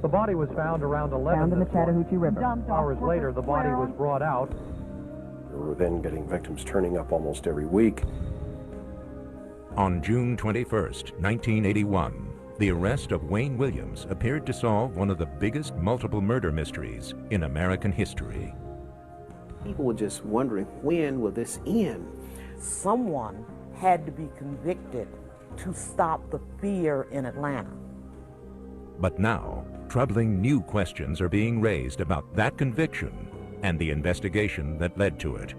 The body was found around 11 Found in the Chattahoochee River. Hours later, the body was brought out. We were then getting victims turning up almost every week. On June 21st, 1981, the arrest of Wayne Williams appeared to solve one of the biggest multiple murder mysteries in American history. People were just wondering, when will this end? Someone had to be convicted to stop the fear in Atlanta. But now, troubling new questions are being raised about that conviction and the investigation that led to it.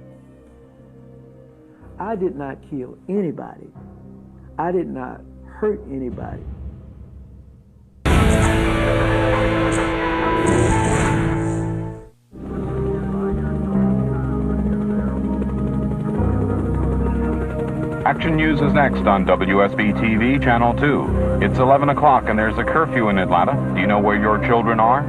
I did not kill anybody. I did not hurt anybody. Action News is next on WSB-TV Channel 2. It's 11 o'clock and there's a curfew in Atlanta. Do you know where your children are?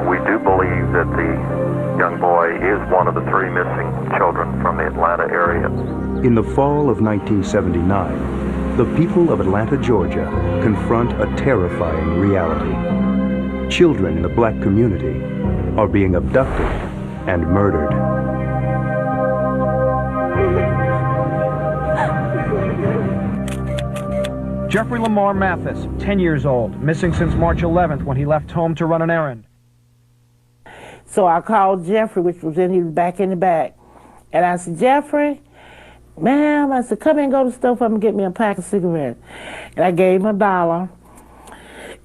We do believe that the young boy is one of the 3 missing children from the Atlanta area. In the fall of 1979, the people of Atlanta, Georgia, confront a terrifying reality. Children in the black community are being abducted and murdered. Jeffrey Lamar Mathis, 10 years old, missing since March 11th when he left home to run an errand. So I called Jeffrey, which was back in the back, and I said, Jeffrey, ma'am, I said, come in and go to the store for me and get me a pack of cigarettes. And I gave him $1.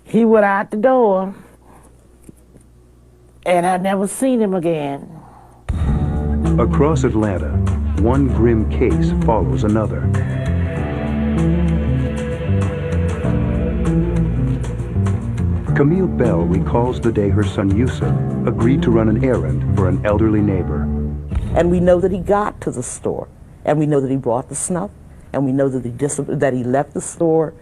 He went out the door, and I never seen him again. Across Atlanta, one grim case follows another. Camille Bell recalls the day her son Yusuf agreed to run an errand for an elderly neighbor. And we know that he got to the store, and we know that he brought the snuff, and we know that he left the store,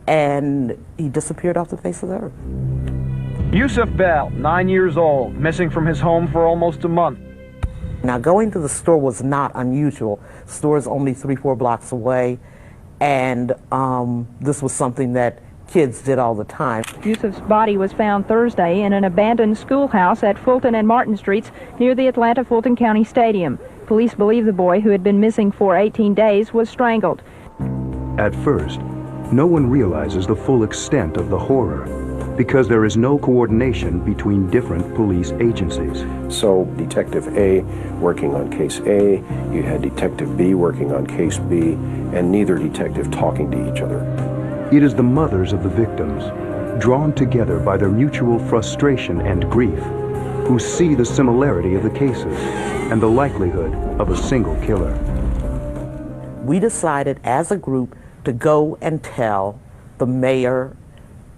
and he disappeared off the face of the earth. Yusuf Bell, 9 years old, missing from his home for almost a month. Now, going to the store was not unusual. The store is only 3-4 blocks away, and this was something that kids did all the time. Yusuf's body was found Thursday in an abandoned schoolhouse at Fulton and Martin Streets near the Atlanta Fulton County Stadium. Police believe the boy, who had been missing for 18 days, was strangled. At first, no one realizes the full extent of the horror because there is no coordination between different police agencies. So Detective A working on case A, you had Detective B working on case B, and neither detective talking to each other. It is the mothers of the victims, drawn together by their mutual frustration and grief, who see the similarity of the cases and the likelihood of a single killer. We decided as a group to go and tell the mayor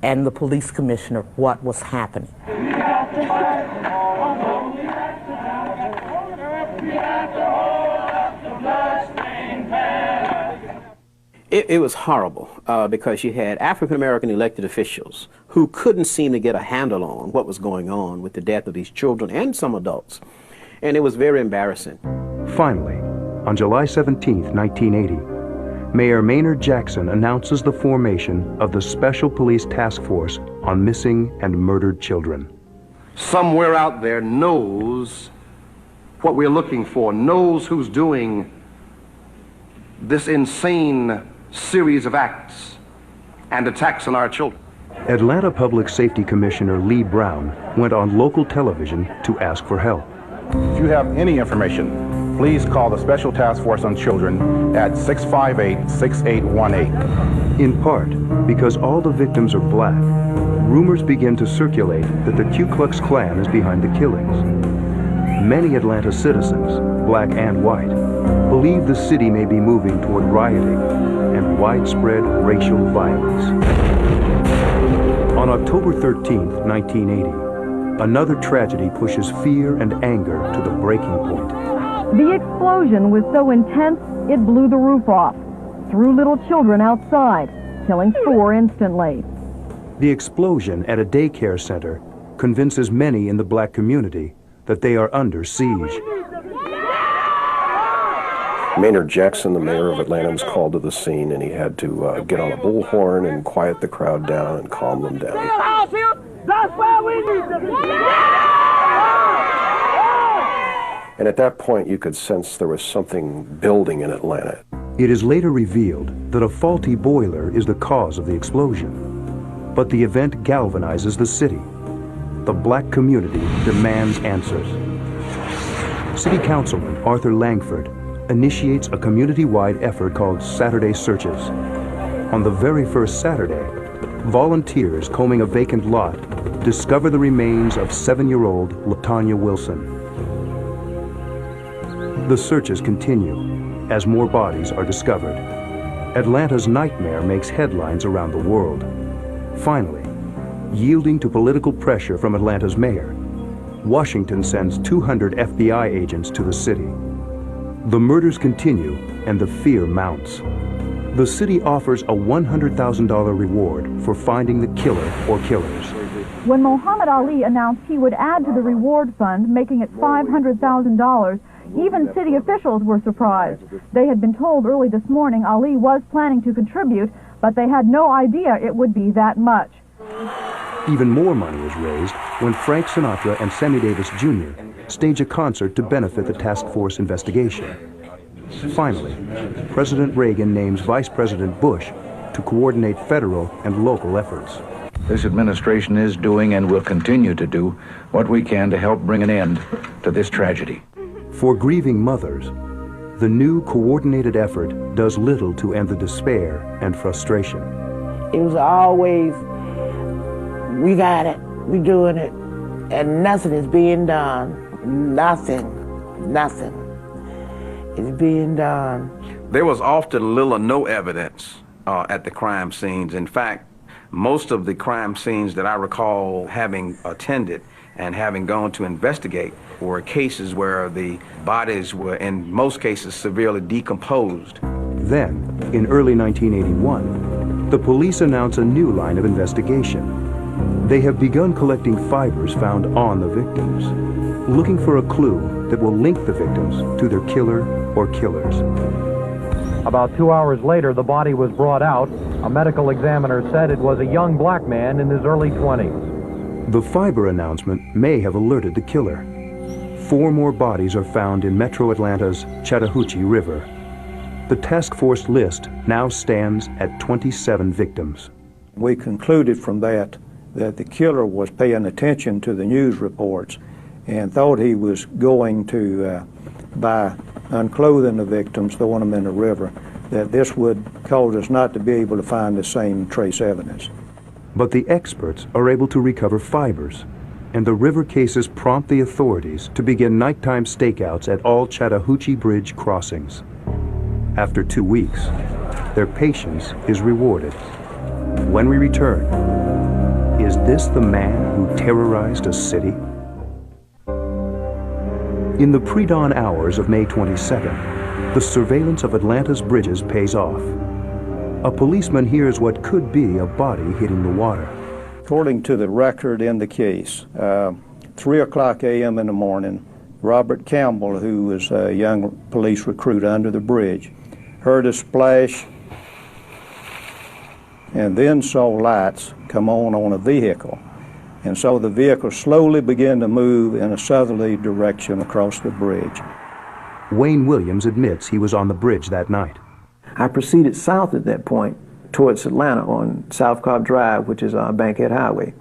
and the police commissioner what was happening. It was horrible because you had African-American elected officials who couldn't seem to get a handle on what was going on with the death of these children and some adults. And it was very embarrassing. Finally, on July 17, 1980, Mayor Maynard Jackson announces the formation of the Special Police Task Force on Missing and Murdered Children. Somewhere out there knows what we're looking for, knows who's doing this insane series of acts and attacks on our children. Atlanta Public Safety Commissioner Lee Brown went on local television to ask for help. If you have any information, please call the Special Task Force on Children at 658-6818. In part, because all the victims are black, rumors begin to circulate that the Ku Klux Klan is behind the killings. Many Atlanta citizens, black and white, believe the city may be moving toward rioting and widespread racial violence. On October 13, 1980, another tragedy pushes fear and anger to the breaking point. The explosion was so intense, it blew the roof off, threw little children outside, killing 4 instantly. The explosion at a daycare center convinces many in the black community that they are under siege. Maynard Jackson, the mayor of Atlanta, was called to the scene, and he had to get on a bullhorn and quiet the crowd down and calm them down. That's where we need to be. And at that point, you could sense there was something building in Atlanta. It is later revealed that a faulty boiler is the cause of the explosion. But the event galvanizes the city. The black community demands answers. City Councilman Arthur Langford initiates a community-wide effort called Saturday Searches. On the very first Saturday, volunteers combing a vacant lot discover the remains of 7-year-old LaTanya Wilson. The searches continue as more bodies are discovered. Atlanta's nightmare makes headlines around the world. Finally, yielding to political pressure from Atlanta's mayor, Washington sends 200 FBI agents to the city. The murders continue and the fear mounts. The city offers a $100,000 reward for finding the killer or killers. When Muhammad Ali announced he would add to the reward fund, making it $500,000, even city officials were surprised. They had been told early this morning Ali was planning to contribute, but they had no idea it would be that much. Even more money is raised when Frank Sinatra and Sammy Davis Jr. stage a concert to benefit the task force investigation. Finally, President Reagan names Vice President Bush to coordinate federal and local efforts. This administration is doing and will continue to do what we can to help bring an end to this tragedy. For grieving mothers, the new coordinated effort does little to end the despair and frustration. It was always, we got it, we doing it, and nothing is being done. Nothing is being done. There was often little or no evidence at the crime scenes. In fact, most of the crime scenes that I recall having attended and having gone to investigate were cases where the bodies were, in most cases, severely decomposed. Then, in early 1981, the police announce a new line of investigation. They have begun collecting fibers found on the victims, looking for a clue that will link the victims to their killer or killers. About 2 hours later, the body was brought out. A medical examiner said it was a young black man in his early 20s. The fiber announcement may have alerted the killer. 4 more bodies are found in metro Atlanta's Chattahoochee River. The task force list now stands at 27 victims. We concluded from that the killer was paying attention to the news reports and thought he was going to, by unclothing the victims, throwing them in the river, that this would cause us not to be able to find the same trace evidence. But the experts are able to recover fibers, and the river cases prompt the authorities to begin nighttime stakeouts at all Chattahoochee Bridge crossings. After 2 weeks, their patience is rewarded. When we return, is this the man who terrorized a city? In the pre-dawn hours of May 22nd, the surveillance of Atlanta's bridges pays off. A policeman hears what could be a body hitting the water. According to the record in the case, 3 o'clock a.m. in the morning, Robert Campbell, who was a young police recruit under the bridge, heard a splash and then saw lights come on a vehicle. And so the vehicle slowly began to move in a southerly direction across the bridge. Wayne Williams admits he was on the bridge that night. I proceeded south at that point towards Atlanta on South Cobb Drive, which is our Bankhead Highway.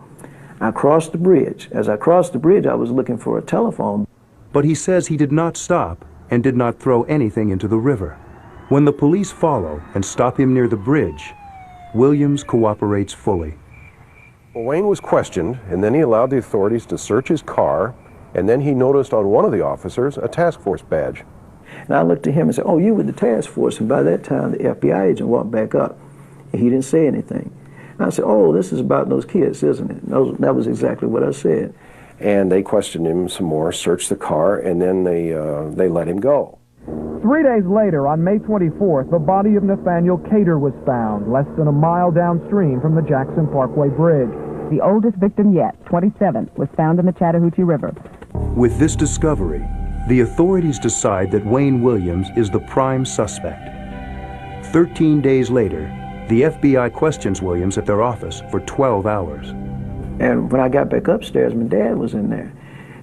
I crossed the bridge. As I crossed the bridge, I was looking for a telephone. But he says he did not stop and did not throw anything into the river. When the police follow and stop him near the bridge, Williams cooperates fully. Well, Wayne was questioned, and then he allowed the authorities to search his car, and then he noticed on one of the officers a task force badge. And I looked at him and said, "Oh, you were the task force." And by that time, the FBI agent walked back up, and he didn't say anything. And I said, "Oh, this is about those kids, isn't it?" And that was exactly what I said. And they questioned him some more, searched the car, and then they let him go. 3 days later, on May 24th, the body of Nathaniel Cater was found, less than a mile downstream from the Jackson Parkway Bridge. The oldest victim yet, 27, was found in the Chattahoochee River. With this discovery, the authorities decide that Wayne Williams is the prime suspect. 13 days later, the FBI questions Williams at their office for 12 hours. And when I got back upstairs, my dad was in there.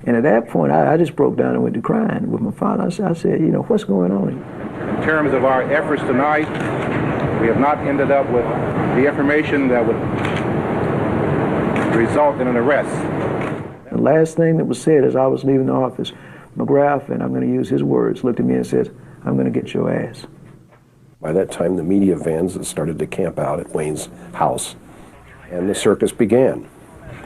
And at that point, I just broke down and went to crying with my father. I said, you know, what's going on? In terms of our efforts tonight, we have not ended up with the information that would result in an arrest. The last thing that was said as I was leaving the office, McGrath, and I'm going to use his words, looked at me and said, I'm going to get your ass. By that time, the media vans had started to camp out at Wayne's house, and the circus began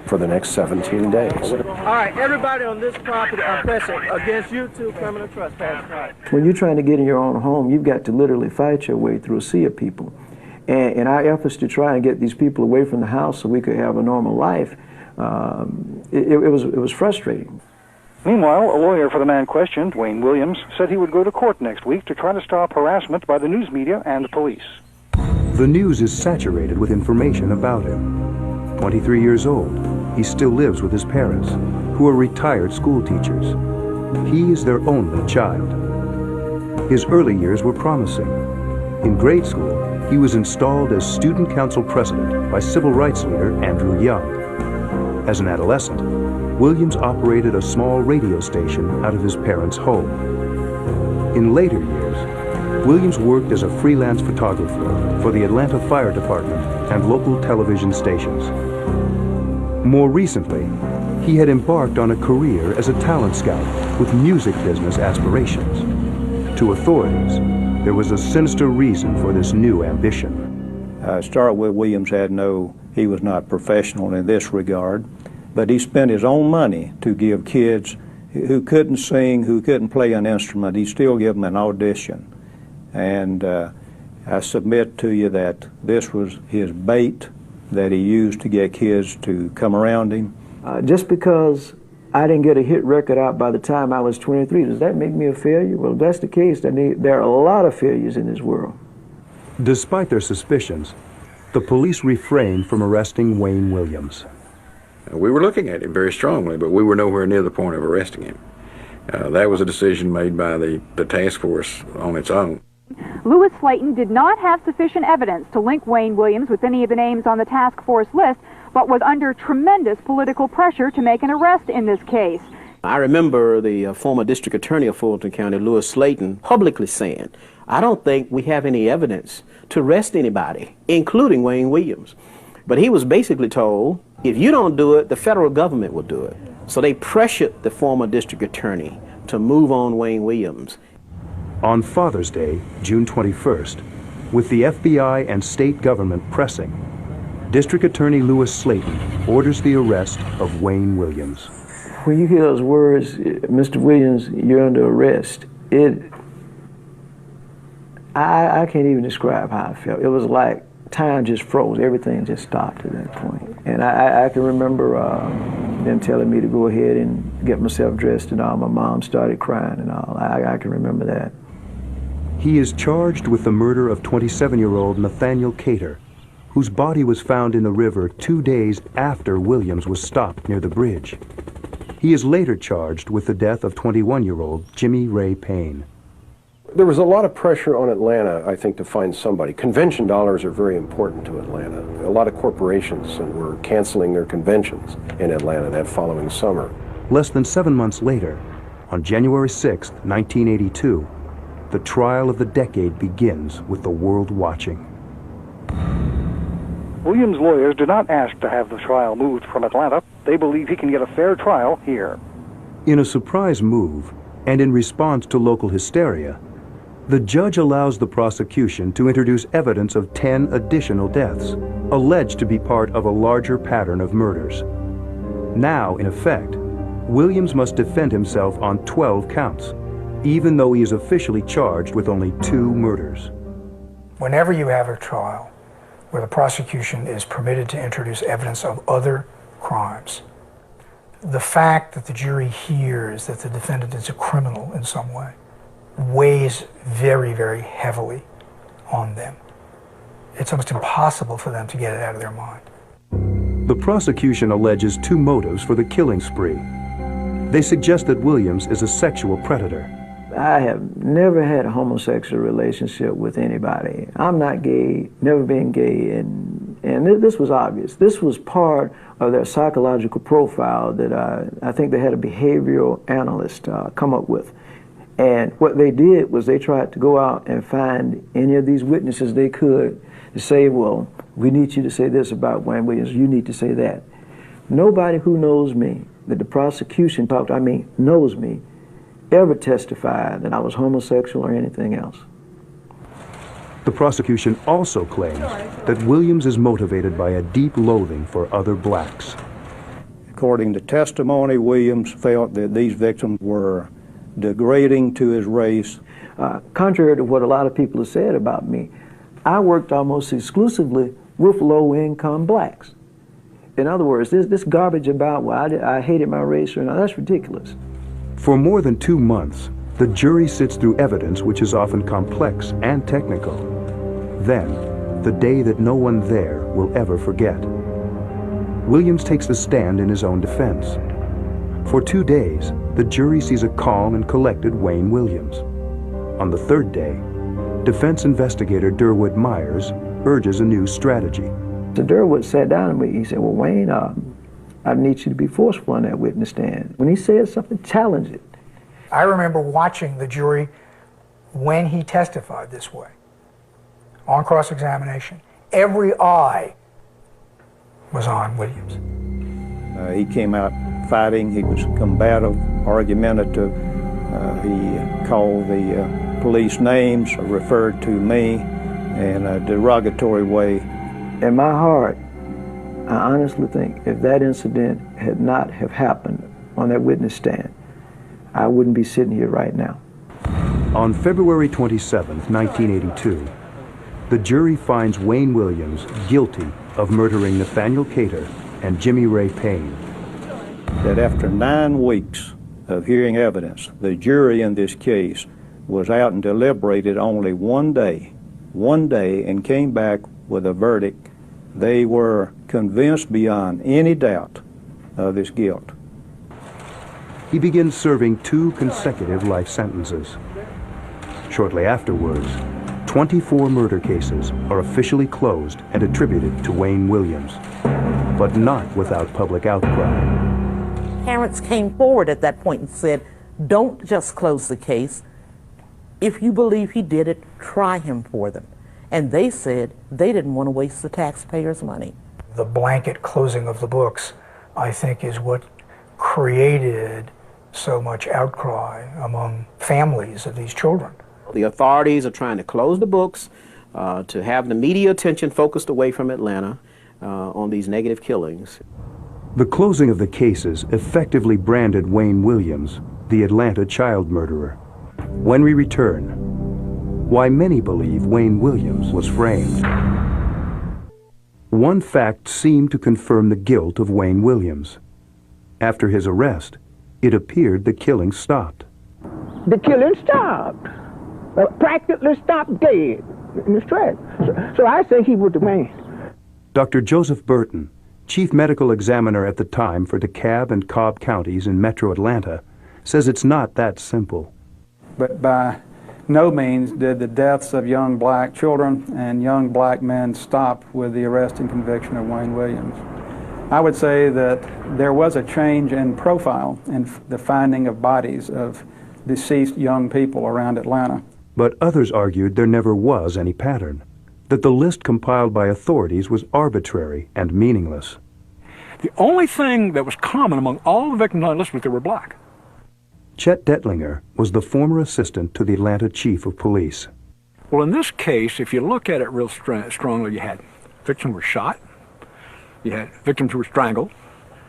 for the next 17 days. All right, everybody on this property are pressing against you two criminal trespass. When you're trying to get in your own home, you've got to literally fight your way through a sea of people. And in our efforts to try and get these people away from the house so we could have a normal life, it was frustrating. Meanwhile, a lawyer for the man questioned, Wayne Williams, said he would go to court next week to try to stop harassment by the news media and the police. The news is saturated with information about him. 23 years old, he still lives with his parents, who are retired school teachers. He is their only child. His early years were promising. In grade school, he was installed as student council president by civil rights leader Andrew Young. As an adolescent, Williams operated a small radio station out of his parents' home. In later years, Williams worked as a freelance photographer for the Atlanta Fire Department and local television stations. More recently, he had embarked on a career as a talent scout with music business aspirations. To authorities, there was a sinister reason for this new ambition. Start with Williams he was not professional in this regard, but he spent his own money to give kids who couldn't sing, who couldn't play an instrument, he still gave them an audition. And I submit to you that this was his bait that he used to get kids to come around him. Just because I didn't get a hit record out by the time I was 23, does that make me a failure? Well, if that's the case, then there are a lot of failures in this world. Despite their suspicions, the police refrained from arresting Wayne Williams. We were looking at him very strongly, but we were nowhere near the point of arresting him. That was a decision made by the task force on its own. Lewis Slayton did not have sufficient evidence to link Wayne Williams with any of the names on the task force list, but was under tremendous political pressure to make an arrest in this case. I remember the former district attorney of Fulton County, Lewis Slayton, publicly saying, I don't think we have any evidence to arrest anybody, including Wayne Williams. But he was basically told, if you don't do it, the federal government will do it. So they pressured the former district attorney to move on Wayne Williams. On Father's Day, June 21st, with the FBI and state government pressing, District Attorney Lewis Slayton orders the arrest of Wayne Williams. When you hear those words, Mr. Williams, you're under arrest, I can't even describe how I felt. It was like time just froze. Everything just stopped at that point. And I can remember them telling me to go ahead and get myself dressed and all. My mom started crying and all. I can remember that. He is charged with the murder of 27-year-old Nathaniel Cater, whose body was found in the river 2 days after Williams was stopped near the bridge. He is later charged with the death of 21-year-old Jimmy Ray Payne. There was a lot of pressure on Atlanta, I think, to find somebody. Convention dollars are very important to Atlanta. A lot of corporations were canceling their conventions in Atlanta that following summer. Less than 7 months later, on January 6, 1982, the trial of the decade begins with the world watching. Williams' lawyers did not ask to have the trial moved from Atlanta. They believe he can get a fair trial here. In a surprise move, and in response to local hysteria, the judge allows the prosecution to introduce evidence of 10 additional deaths, alleged to be part of a larger pattern of murders. Now, in effect, Williams must defend himself on 12 counts, even though he is officially charged with only 2 murders. Whenever you have a trial where the prosecution is permitted to introduce evidence of other crimes, the fact that the jury hears that the defendant is a criminal in some way weighs very, very heavily on them. It's almost impossible for them to get it out of their mind. The prosecution alleges 2 motives for the killing spree. They suggest that Williams is a sexual predator. I have never had a homosexual relationship with anybody. I'm not gay, never been gay, and And this was obvious. This was part of their psychological profile that I think they had a behavioral analyst come up with. And what they did was they tried to go out and find any of these witnesses they could to say, well, we need you to say this about Wayne Williams, you need to say that. Nobody who knows me, that the prosecution knows me, ever testified that I was homosexual or anything else. The prosecution also claims that Williams is motivated by a deep loathing for other blacks. According to testimony, Williams felt that these victims were degrading to his race. Contrary to what a lot of people have said about me, I worked almost exclusively with low-income blacks. In other words, this garbage about, well, I hated my race, or no, that's ridiculous. For more than 2 months, the jury sits through evidence which is often complex and technical. Then, the day that no one there will ever forget. Williams takes the stand in his own defense. For 2 days, the jury sees a calm and collected Wayne Williams. On the 3rd day, defense investigator Durwood Myers urges a new strategy. So Durwood sat down with me. He said, well, Wayne, I need you to be forceful on that witness stand. When he says something, challenge it. I remember watching the jury when he testified this way, on cross-examination. Every eye was on Williams. He came out fighting. He was combative, argumentative. He called the police names, referred to me in a derogatory way. In my heart, I honestly think if that incident had not have happened on that witness stand, I wouldn't be sitting here right now. On February 27, 1982, the jury finds Wayne Williams guilty of murdering Nathaniel Cater and Jimmy Ray Payne. That after 9 weeks of hearing evidence, the jury in this case was out and deliberated only one day, and came back with a verdict. They were convinced beyond any doubt of his guilt. He begins serving 2 consecutive life sentences. Shortly afterwards, 24 murder cases are officially closed and attributed to Wayne Williams, but not without public outcry. Parents came forward at that point and said, don't just close the case. If you believe he did it, try him for them. And they said they didn't want to waste the taxpayers' money. The blanket closing of the books, I think, is what created so much outcry among families of these children. The authorities are trying to close the books, to have the media attention focused away from Atlanta on these negative killings. The closing of the cases effectively branded Wayne Williams the Atlanta child murderer. When we return, why many believe Wayne Williams was framed. One fact seemed to confirm the guilt of Wayne Williams. After his arrest, it appeared the killing stopped. The killing stopped. Practically stopped dead in his tracks. So I think he was the man. Dr. Joseph Burton, chief medical examiner at the time for DeKalb and Cobb counties in metro Atlanta, says it's not that simple. But by no means did the deaths of young black children and young black men stop with the arrest and conviction of Wayne Williams. I would say that there was a change in profile in the finding of bodies of deceased young people around Atlanta. But others argued there never was any pattern, that the list compiled by authorities was arbitrary and meaningless. The only thing that was common among all the victims on the list was they were black. Chet Detlinger was the former assistant to the Atlanta chief of police. Well, in this case, if you look at it real strongly, you had victims who were shot, you had victims who were strangled,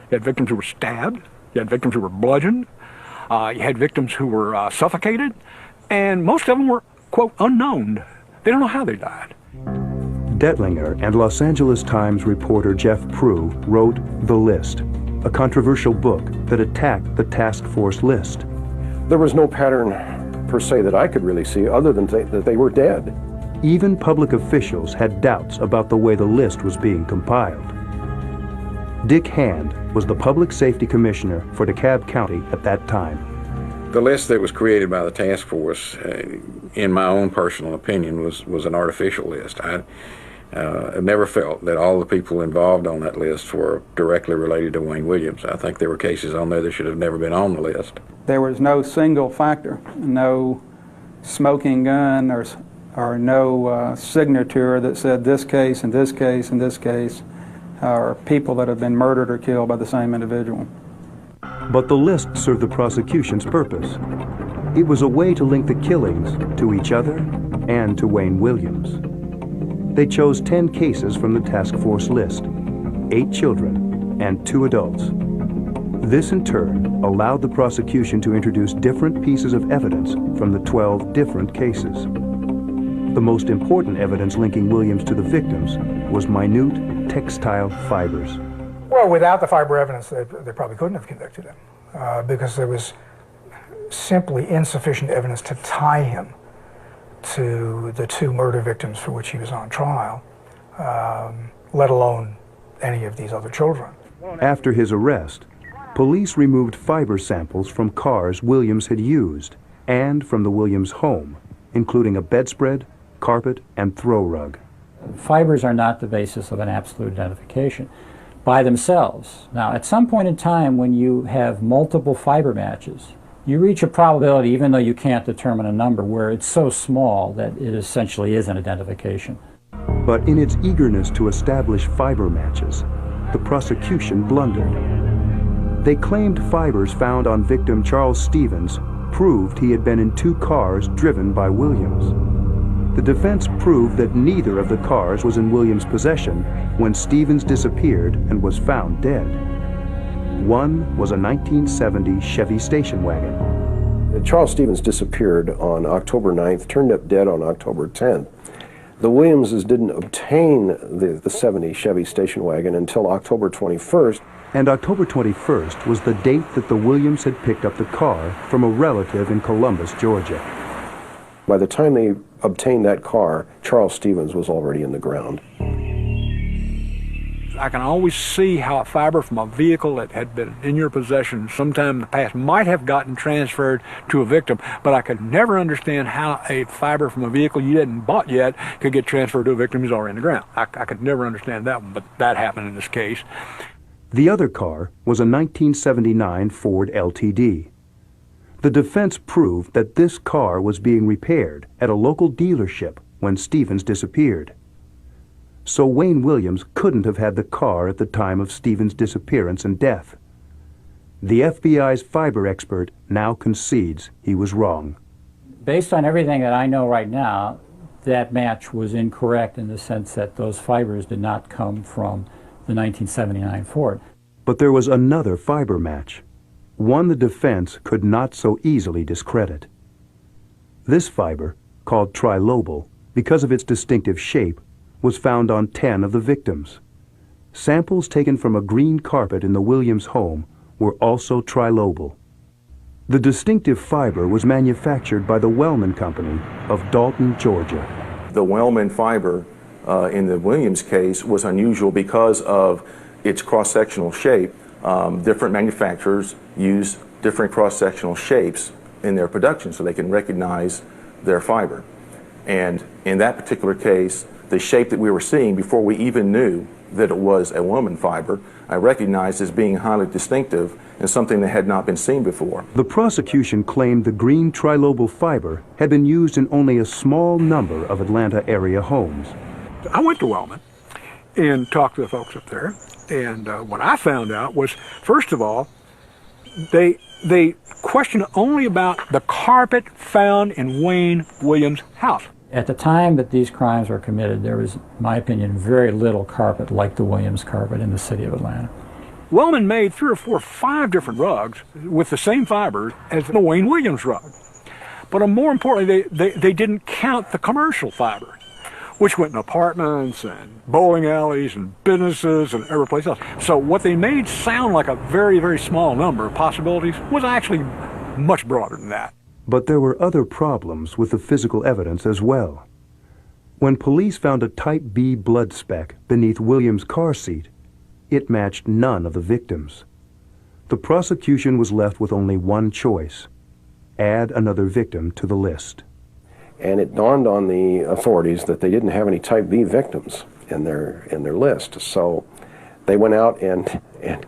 you had victims who were stabbed, you had victims who were bludgeoned, you had victims who were suffocated, and most of them were, quote, unknown. They don't know how they died. Detlinger and Los Angeles Times reporter Jeff Prue wrote The List, a controversial book that attacked the task force list. There was no pattern per se that I could really see other than that they were dead. Even public officials had doubts about the way the list was being compiled. Dick Hand was the public safety commissioner for DeKalb County at that time. The list that was created by the task force, in my own personal opinion, was an artificial list. I've never felt that all the people involved on that list were directly related to Wayne Williams. I think there were cases on there that should have never been on the list. There was no single factor, no smoking gun or no signature that said this case and this case and this case are people that have been murdered or killed by the same individual. But the list served the prosecution's purpose. It was a way to link the killings to each other and to Wayne Williams. They chose 10 cases from the task force list, 8 children and 2 adults. This in turn allowed the prosecution to introduce different pieces of evidence from the 12 different cases. The most important evidence linking Williams to the victims was minute textile fibers. Well, without the fiber evidence, they probably couldn't have convicted him because there was simply insufficient evidence to tie him to the 2 murder victims for which he was on trial, let alone any of these other children. After his arrest, police removed fiber samples from cars Williams had used and from the Williams home, including a bedspread, carpet, and throw rug. Fibers are not the basis of an absolute identification by themselves. Now, at some point in time when you have multiple fiber matches, you reach a probability, even though you can't determine a number, where it's so small that it essentially is an identification. But in its eagerness to establish fiber matches, the prosecution blundered. They claimed fibers found on victim Charles Stevens proved he had been in 2 cars driven by Williams. The defense proved that neither of the cars was in Williams' possession when Stevens disappeared and was found dead. One was a 1970 Chevy station wagon. Charles Stevens disappeared on October 9th, turned up dead on October 10th. The Williamses didn't obtain the 70 Chevy station wagon until October 21st. And October 21st was the date that the Williams had picked up the car from a relative in Columbus, Georgia. By the time they obtained that car, Charles Stevens was already in the ground. I can always see how a fiber from a vehicle that had been in your possession sometime in the past might have gotten transferred to a victim, but I could never understand how a fiber from a vehicle you hadn't bought yet could get transferred to a victim who's already in the ground. I could never understand that one, but that happened in this case. The other car was a 1979 Ford LTD. The defense proved that this car was being repaired at a local dealership when Stevens disappeared. So Wayne Williams couldn't have had the car at the time of Stevens' disappearance and death. The FBI's fiber expert now concedes he was wrong. Based on everything that I know right now, that match was incorrect in the sense that those fibers did not come from the 1979 Ford. But there was another fiber match, one the defense could not so easily discredit. This fiber, called trilobal because of its distinctive shape, was found on 10 of the victims. Samples taken from a green carpet in the Williams home were also trilobal. The distinctive fiber was manufactured by the Wellman Company of Dalton, Georgia. The Wellman fiber in the Williams case was unusual because of its cross-sectional shape. Different manufacturers use different cross-sectional shapes in their production so they can recognize their fiber. And in that particular case, the shape that we were seeing before we even knew that it was a Wellman fiber, I recognized as being highly distinctive and something that had not been seen before. The prosecution claimed the green trilobal fiber had been used in only a small number of Atlanta area homes. I went to Wellman and talked to the folks up there, and what I found out was, first of all, they questioned only about the carpet found in Wayne Williams' house. At the time that these crimes were committed, there was, in my opinion, very little carpet like the Williams carpet in the city of Atlanta. Wellman made 3 or 4 or 5 different rugs with the same fibers as the Wayne Williams rug. But more importantly, they didn't count the commercial fiber, which went in apartments and bowling alleys and businesses and every place else. So what they made sound like a very, very small number of possibilities was actually much broader than that. But there were other problems with the physical evidence as well. When police found a type B blood speck beneath Williams' car seat, it matched none of the victims. The prosecution was left with only one choice: add another victim to the list. And it dawned on the authorities that they didn't have any type B victims. in their list. So they went out and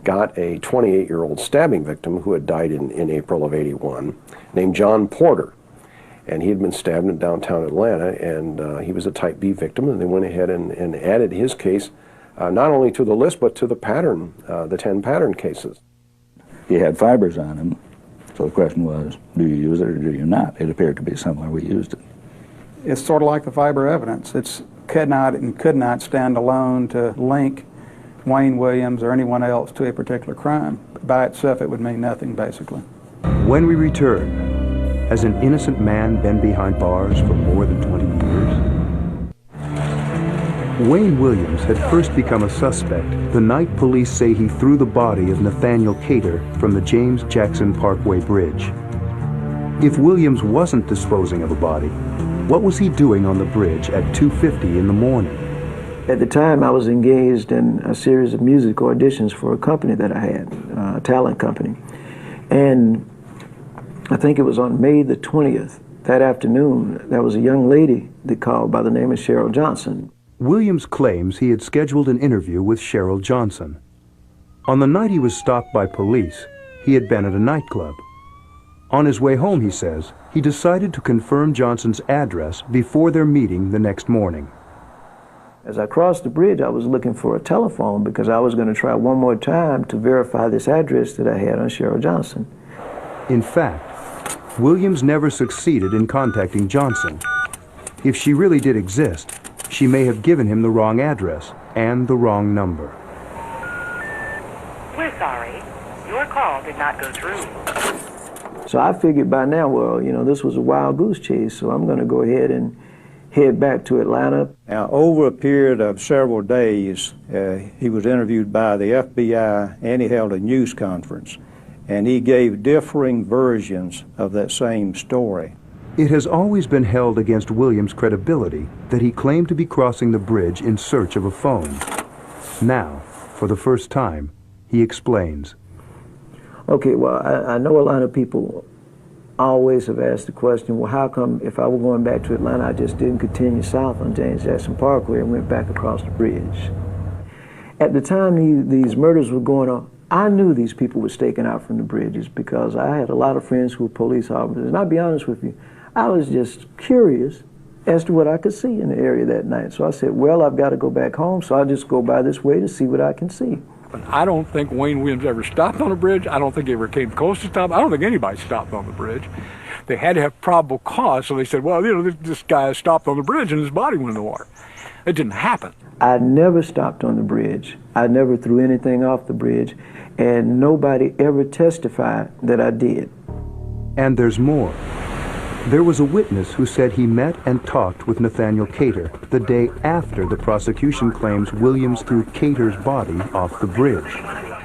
got a 28-year-old stabbing victim who had died in April of '81, named John Porter. And he had been stabbed in downtown Atlanta, and he was a type B victim, and they went ahead and added his case not only to the list, but to the pattern, the 10 pattern cases. He had fibers on him, so the question was, do you use it or do you not? It appeared to be similar. We used it. It's sort of like the fiber evidence. It could not stand alone to link Wayne Williams or anyone else to a particular crime. By itself, it would mean nothing, basically. When we return, has an innocent man been behind bars for more than 20 years? Wayne Williams had first become a suspect the night police say he threw the body of Nathaniel Cater from the James Jackson Parkway Bridge. If Williams wasn't disposing of a body, what was he doing on the bridge at 2:50 in the morning? At the time, I was engaged in a series of music auditions for a company that I had, a talent company. And I think it was on May the 20th, that afternoon, there was a young lady that called by the name of Cheryl Johnson. Williams claims he had scheduled an interview with Cheryl Johnson. On the night he was stopped by police, he had been at a nightclub. On his way home, he says, he decided to confirm Johnson's address before their meeting the next morning. As I crossed the bridge, I was looking for a telephone because I was going to try one more time to verify this address that I had on Cheryl Johnson. In fact, Williams never succeeded in contacting Johnson. If she really did exist, she may have given him the wrong address and the wrong number. We're sorry. Your call did not go through. So I figured by now, well, you know, this was a wild goose chase, so I'm going to go ahead and head back to Atlanta. Now, over a period of several days, he was interviewed by the FBI, and he held a news conference, and he gave differing versions of that same story. It has always been held against Williams' credibility that he claimed to be crossing the bridge in search of a phone. Now, for the first time, he explains. Okay, well, I know a lot of people always have asked the question, well, how come if I were going back to Atlanta, I just didn't continue south on James Jackson Parkway and went back across the bridge? At the time these murders were going on, I knew these people were staking out from the bridges because I had a lot of friends who were police officers. And I'll be honest with you, I was just curious as to what I could see in the area that night. So I said, well, I've got to go back home, so I'll just go by this way to see what I can see. I don't think Wayne Williams ever stopped on a bridge. I don't think he ever came close to stop. I don't think anybody stopped on the bridge. They had to have probable cause, so they said, well, you know, this guy stopped on the bridge and his body went in the water. It didn't happen. I never stopped on the bridge. I never threw anything off the bridge, and nobody ever testified that I did. And there's more. There was a witness who said he met and talked with Nathaniel Cater the day after the prosecution claims Williams threw Cater's body off the bridge.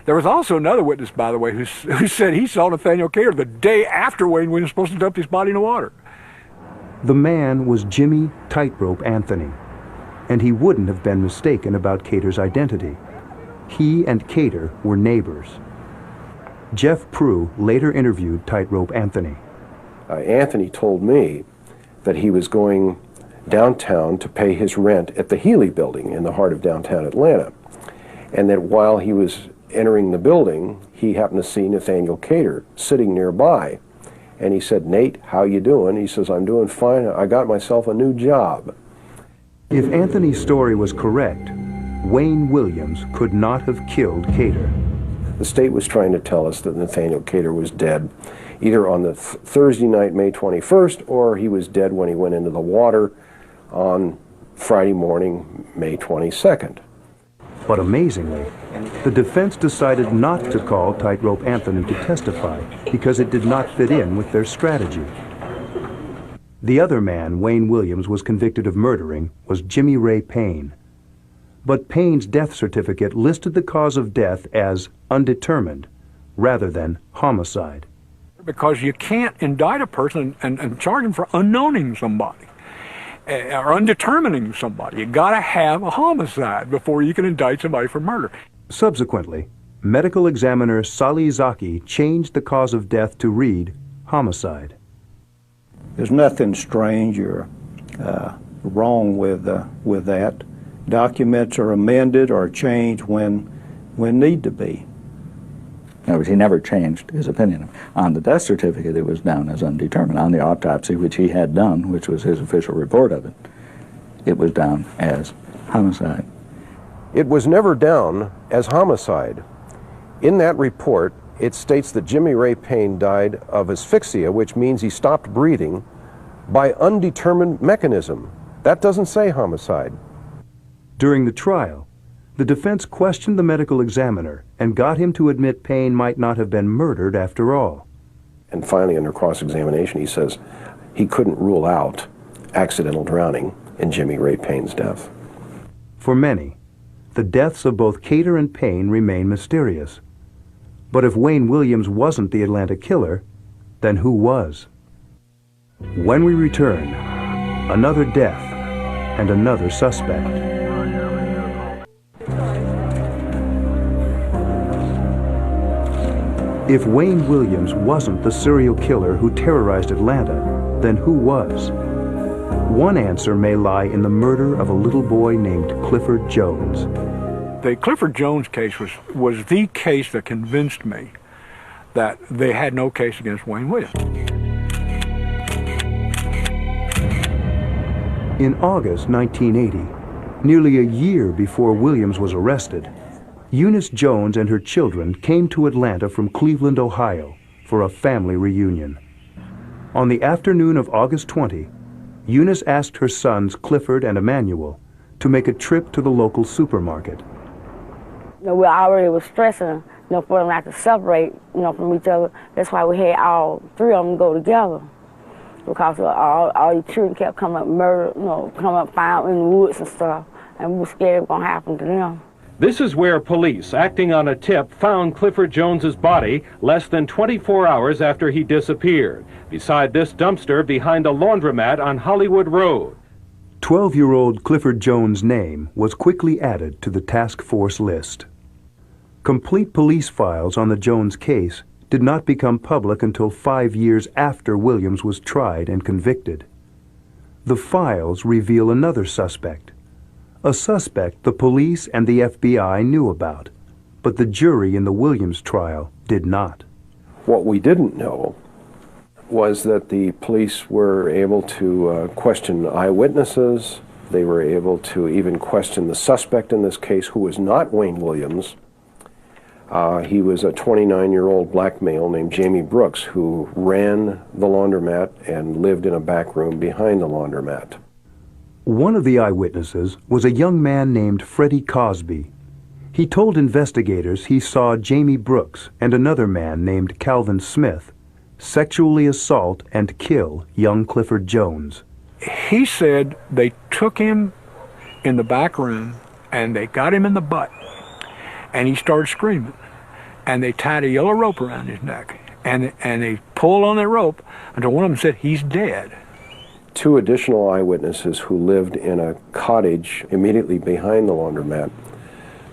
There was also another witness, by the way, who said he saw Nathaniel Cater the day after Wayne Williams was supposed to dump his body in the water. The man was Jimmy Tightrope Anthony, and he wouldn't have been mistaken about Cater's identity. He and Cater were neighbors. Jeff Prue later interviewed Tightrope Anthony. Anthony told me that he was going downtown to pay his rent at the Healy building in the heart of downtown Atlanta, and that while he was entering the building, he happened to see Nathaniel Cater sitting nearby, and he said, "Nate, how you doing?" He says, "I'm doing fine. I got myself a new job." If Anthony's story was correct, Wayne Williams could not have killed Cater. The state was trying to tell us that Nathaniel Cater was dead either on the Thursday night, May 21st, or he was dead when he went into the water on Friday morning, May 22nd. But amazingly, the defense decided not to call Tightrope Anthony to testify because it did not fit in with their strategy. The other man Wayne Williams was convicted of murdering was Jimmy Ray Payne. But Payne's death certificate listed the cause of death as undetermined rather than homicide. Because you can't indict a person and charge him for unknowing somebody or undetermining somebody. You got to have a homicide before you can indict somebody for murder. Subsequently, medical examiner Sali Zaki changed the cause of death to read homicide. There's nothing strange or wrong with that. documents are amended or changed when need to be. In other words, he never changed his opinion. On the death certificate, it was down as undetermined. On the autopsy, which he had done, which was his official report of it, it was down as homicide. It was never down as homicide. In that report, it states that Jimmy Ray Payne died of asphyxia, which means he stopped breathing, by undetermined mechanism. That doesn't say homicide. During the trial, the defense questioned the medical examiner and got him to admit Payne might not have been murdered after all. And finally, under cross-examination, he says he couldn't rule out accidental drowning in Jimmy Ray Payne's death. For many, the deaths of both Cater and Payne remain mysterious. But if Wayne Williams wasn't the Atlanta killer, then who was? When we return, another death and another suspect. If Wayne Williams wasn't the serial killer who terrorized Atlanta, then who was? One answer may lie in the murder of a little boy named Clifford Jones. The Clifford Jones case was the case that convinced me that they had no case against Wayne Williams. In August 1980, nearly a year before Williams was arrested, Eunice Jones and her children came to Atlanta from Cleveland, Ohio, for a family reunion. On the afternoon of August 20, Eunice asked her sons Clifford and Emmanuel to make a trip to the local supermarket. We already was stressing, for them not to separate, from each other. That's why we had all three of them go together. Because all these children kept coming up murdered, coming up found in the woods and stuff, and we were scared it was going to happen to them. This is where police, acting on a tip, found Clifford Jones's body less than 24 hours after he disappeared, beside this dumpster behind a laundromat on Hollywood Road. 12-year-old Clifford Jones' name was quickly added to the task force list. Complete police files on the Jones case did not become public until 5 years after Williams was tried and convicted. The files reveal another suspect, a suspect the police and the FBI knew about, but the jury in the Williams trial did not. What we didn't know was that the police were able to question eyewitnesses. They were able to even question the suspect in this case, who was not Wayne Williams. He was a 29-year-old black male named Jamie Brooks, who ran the laundromat and lived in a back room behind the laundromat. One of the eyewitnesses was a young man named Freddie Cosby. He told investigators he saw Jamie Brooks and another man named Calvin Smith sexually assault and kill young Clifford Jones. He said they took him in the back room and they got him in the butt and he started screaming, and they tied a yellow rope around his neck and they pulled on that rope until one of them said, "He's dead." Two additional eyewitnesses who lived in a cottage immediately behind the laundromat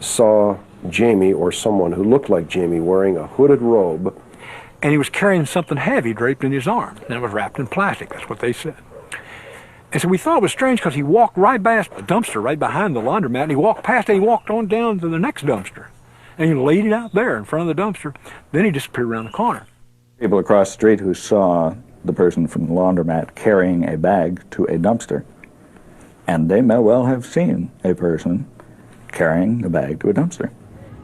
saw Jamie, or someone who looked like Jamie, wearing a hooded robe. And he was carrying something heavy draped in his arm, and it was wrapped in plastic. That's what they said. And so we thought it was strange because he walked right past the dumpster right behind the laundromat, and he walked past it, and he walked on down to the next dumpster. And he laid it out there in front of the dumpster. Then he disappeared around the corner. People across the street who saw the person from the laundromat carrying a bag to a dumpster, and they may well have seen a person carrying a bag to a dumpster.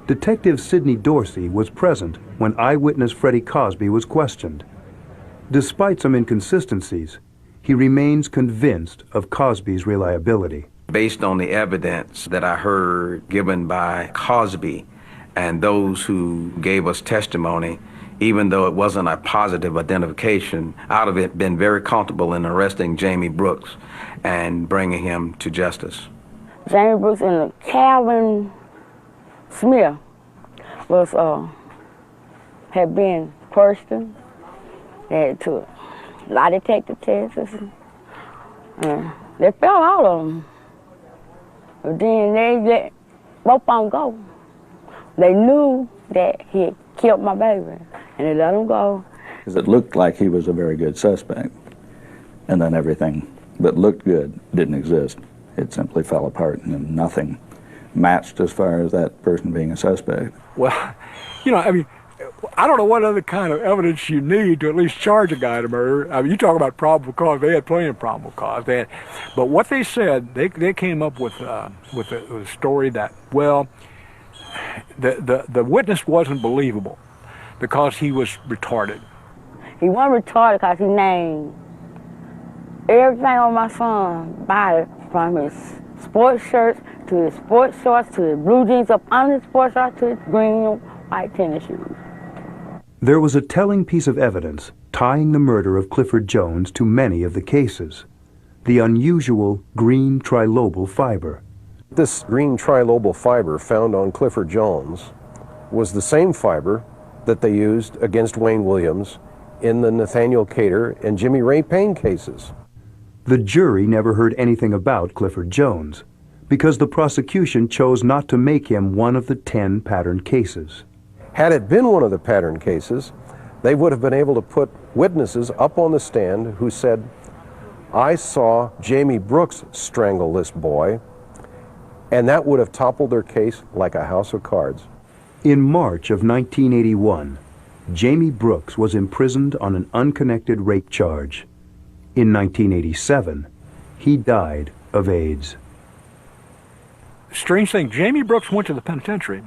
Detective Sidney Dorsey was present when eyewitness Freddie Cosby was questioned. Despite some inconsistencies, he remains convinced of Cosby's reliability. Based on the evidence that I heard given by Cosby and those who gave us testimony, even though it wasn't a positive identification, out of it been very comfortable in arresting Jamie Brooks and bringing him to justice. Jamie Brooks and Calvin Smith was had been questioned. They had to lie detector tests. They found all of them. But then they let both of them go. They knew that he had killed my baby, and they let him go. Because it looked like he was a very good suspect, and then everything that looked good didn't exist. it simply fell apart, and nothing matched as far as that person being a suspect. Well, you know, I mean, I don't know what other kind of evidence you need to at least charge a guy to murder. I mean, you talk about probable cause. They had plenty of probable cause. But what they said, they came up with a story that, well, the witness wasn't believable because he was retarded. He wasn't retarded because he named everything on my son's body, from his sports shirts to his sports shorts to his blue jeans up under his sports shorts to his green and white tennis shoes. There was a telling piece of evidence tying the murder of Clifford Jones to many of the cases: the unusual green trilobal fiber. This green trilobal fiber found on Clifford Jones was the same fiber that they used against Wayne Williams in the Nathaniel Cater and Jimmy Ray Payne cases. The jury never heard anything about Clifford Jones because the prosecution chose not to make him one of the 10 pattern cases. Had it been one of the pattern cases, they would have been able to put witnesses up on the stand who said, "I saw Jamie Brooks strangle this boy," and that would have toppled their case like a house of cards. In March of 1981, Jamie Brooks was imprisoned on an unconnected rape charge. In 1987, he died of AIDS. Strange thing, Jamie Brooks went to the penitentiary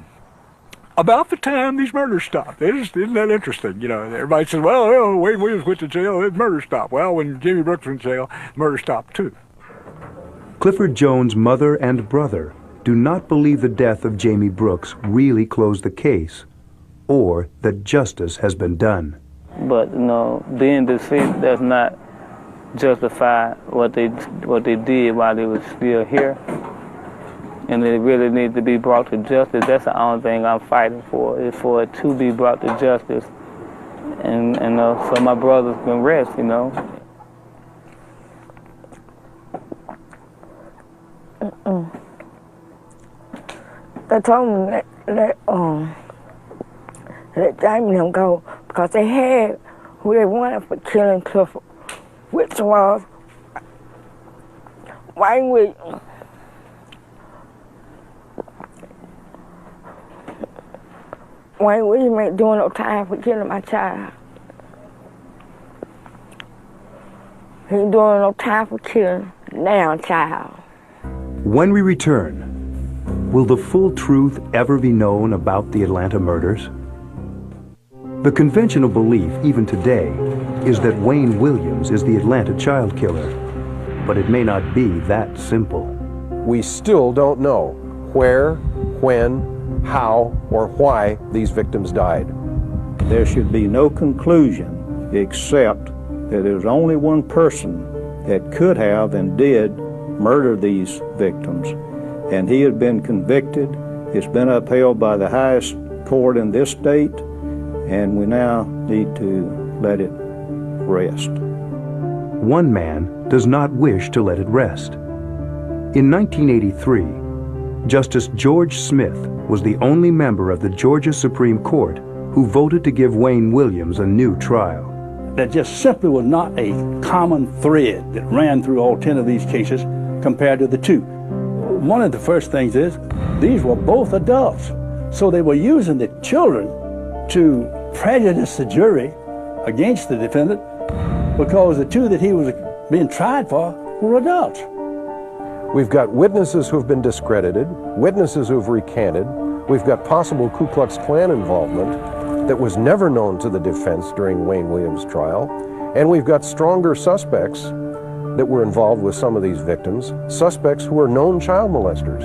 about the time these murders stopped. Isn't that interesting? You know, everybody says, well, Wayne Williams went to jail, his murder stopped. Well, when Jamie Brooks went to jail, murder stopped too. Clifford Jones' mother and brother do not believe the death of Jamie Brooks really closed the case, or that justice has been done. But, you know, being deceased does not justify what they did while they were still here. And they really need to be brought to justice. That's the only thing I'm fighting for, is for it to be brought to justice. And so my brothers can rest, you know. They told me let Jamie and them go because they had who they wanted for killing Clifford, which was Wayne Williams. Wayne Williams ain't doing no time for killing my child. He ain't doing no time for killing now child. When we return, will the full truth ever be known about the Atlanta murders? The conventional belief, even today, is that Wayne Williams is the Atlanta child killer. But it may not be that simple. We still don't know where, when, how, or why these victims died. There should be no conclusion except that there was only one person that could have and did murder these victims, and he had been convicted. It's been upheld by the highest court in this state, and we now need to let it rest. One man does not wish to let it rest. In 1983, Justice George Smith was the only member of the Georgia Supreme Court who voted to give Wayne Williams a new trial. There just simply was not a common thread that ran through all 10 of these cases compared to the 2. One of the first things is, these were both adults. So they were using the children to prejudice the jury against the defendant because the 2 that he was being tried for were adults. We've got witnesses who've been discredited, witnesses who've recanted. We've got possible Ku Klux Klan involvement that was never known to the defense during Wayne Williams' trial. And we've got stronger suspects that were involved with some of these victims, suspects who are known child molesters.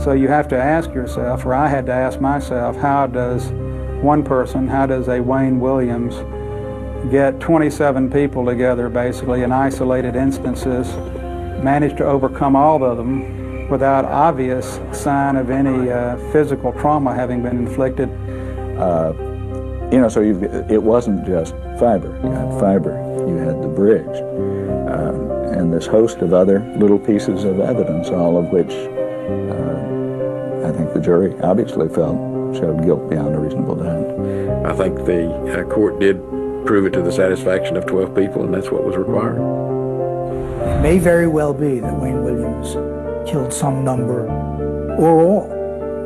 So you have to ask yourself, or I had to ask myself, how does one person, how does a Wayne Williams get 27 people together basically in isolated instances, manage to overcome all of them without obvious sign of any physical trauma having been inflicted? You know, so it wasn't just fiber. You had fiber, you had the bridge, and this host of other little pieces of evidence, all of which I think the jury obviously felt showed guilt beyond a reasonable doubt. I think the court did prove it to the satisfaction of 12 people, and that's what was required. It may very well be that Wayne Williams killed some number or all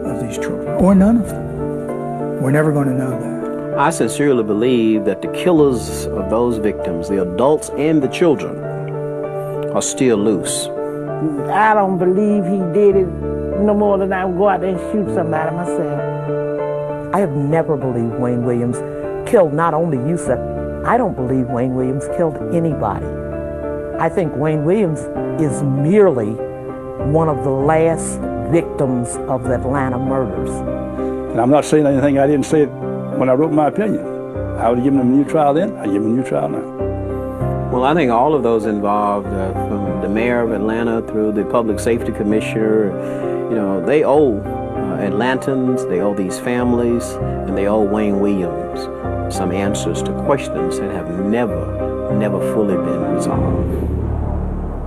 of these children, or none of them. We're never going to know that. I sincerely believe that the killers of those victims, the adults and the children, are still loose. I don't believe he did it no more than I would go out there and shoot somebody myself. I have never believed Wayne Williams killed not only Yusuf, I don't believe Wayne Williams killed anybody. I think Wayne Williams is merely one of the last victims of the Atlanta murders. And I'm not saying anything I didn't say when I wrote my opinion. I would have given him a new trial then, I'd give him a new trial now. Well, I think all of those involved, from the mayor of Atlanta through the public safety commissioner, you know, they owe Atlantans, they owe these families, and they owe Wayne Williams some answers to questions that have never fully been resolved.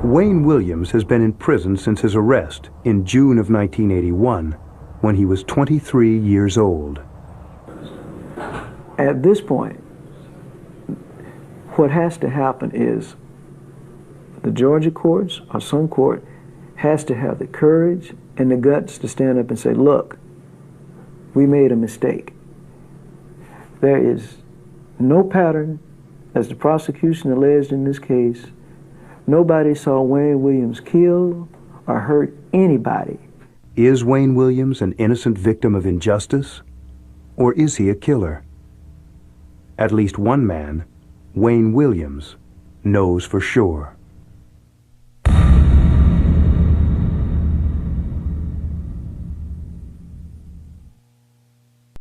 Wayne Williams has been in prison since his arrest in June of 1981, when he was 23 years old. At this point, what has to happen is the Georgia courts or some court has to have the courage and the guts to stand up and say, look, we made a mistake. There is no pattern, as the prosecution alleged in this case. Nobody saw Wayne Williams kill or hurt anybody. Is Wayne Williams an innocent victim of injustice, or is he a killer? At least one man, Wayne Williams, knows for sure.